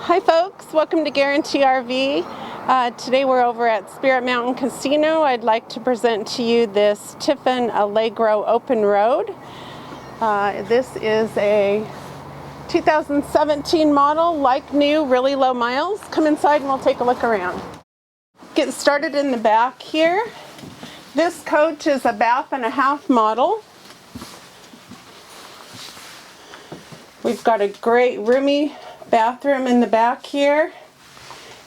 Hi folks, welcome to Guarantee RV. Today we're over at Spirit Mountain Casino. I'd like to present to you this Tiffin Allegro Open Road. This is a 2017 model, like new, really low miles. Come inside and we'll take a look around. Get started in the back here. This coach is a bath and a half model. We've got a great roomy bathroom in the back here.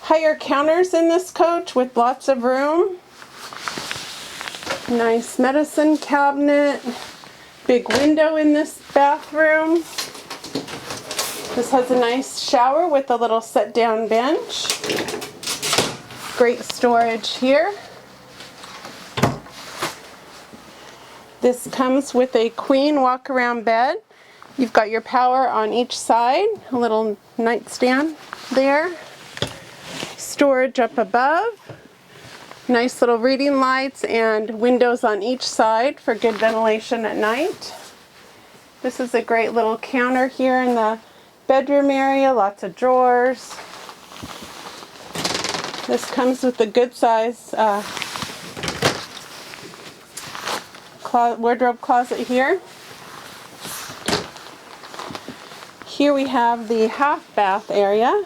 Higher counters in this coach with lots of room. Nice medicine cabinet. Big window in this bathroom. This has a nice shower with a little sit-down bench. Great storage here. This comes with a queen walk-around bed. You've got your power on each side, a little nightstand there, storage up above, nice little reading lights and windows on each side for good ventilation at night. This is a great little counter here in the bedroom area, lots of drawers. This comes with a good size wardrobe closet here. Here we have the half bath area,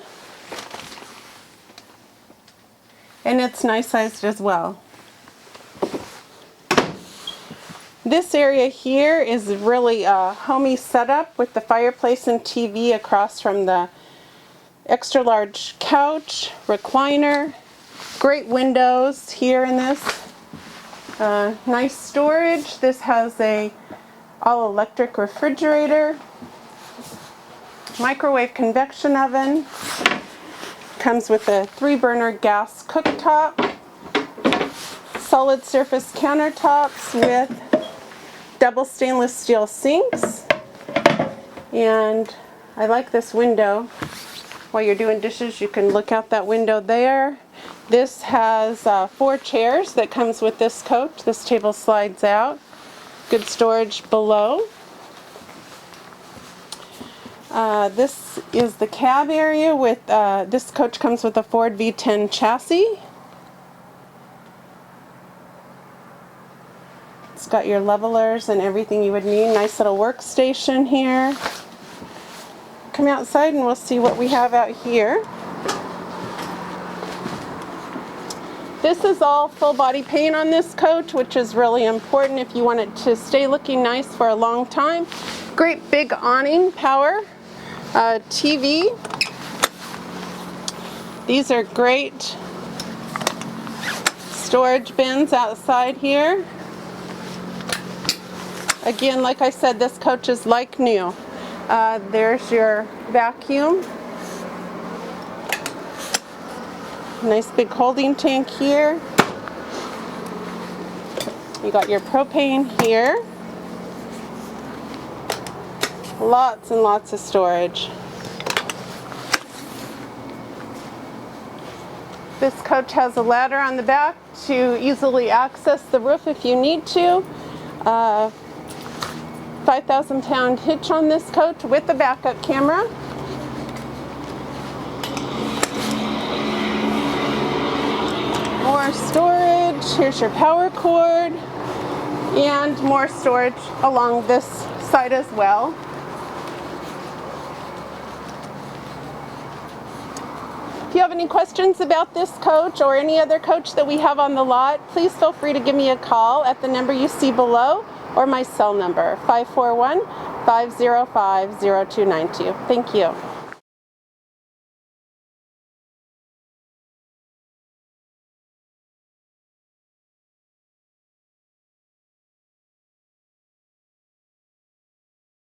and it's nice sized as well. This area here is really a homey setup with the fireplace and TV across from the extra large couch, recliner, great windows here in this. Nice storage. This has a all electric refrigerator. Microwave convection oven, comes with a 3-burner gas cooktop, solid surface countertops with double stainless steel sinks, and I like this window. While you're doing dishes, you can look out that window there. This has 4 chairs that comes with this coach. This table slides out. Good storage below. This is the cab area with, this coach comes with a Ford V10 chassis. It's got your levelers and everything you would need. Nice little workstation here. Come outside and we'll see what we have out here. This is all full body paint on this coach, which is really important if you want it to stay looking nice for a long time. Great big awning power. TV. These are great storage bins outside here. Again, like I said, this coach is like new. There's your vacuum. Nice big holding tank here. You got your propane here. Lots and lots of storage. This coach has a ladder on the back to easily access the roof if you need to. 5,000-pound hitch on this coach with a backup camera. More storage. Here's your power cord. And more storage along this side as well. If you have any questions about this coach or any other coach that we have on the lot, please feel free to give me a call at the number you see below or my cell number, 541-505-0292. Thank you.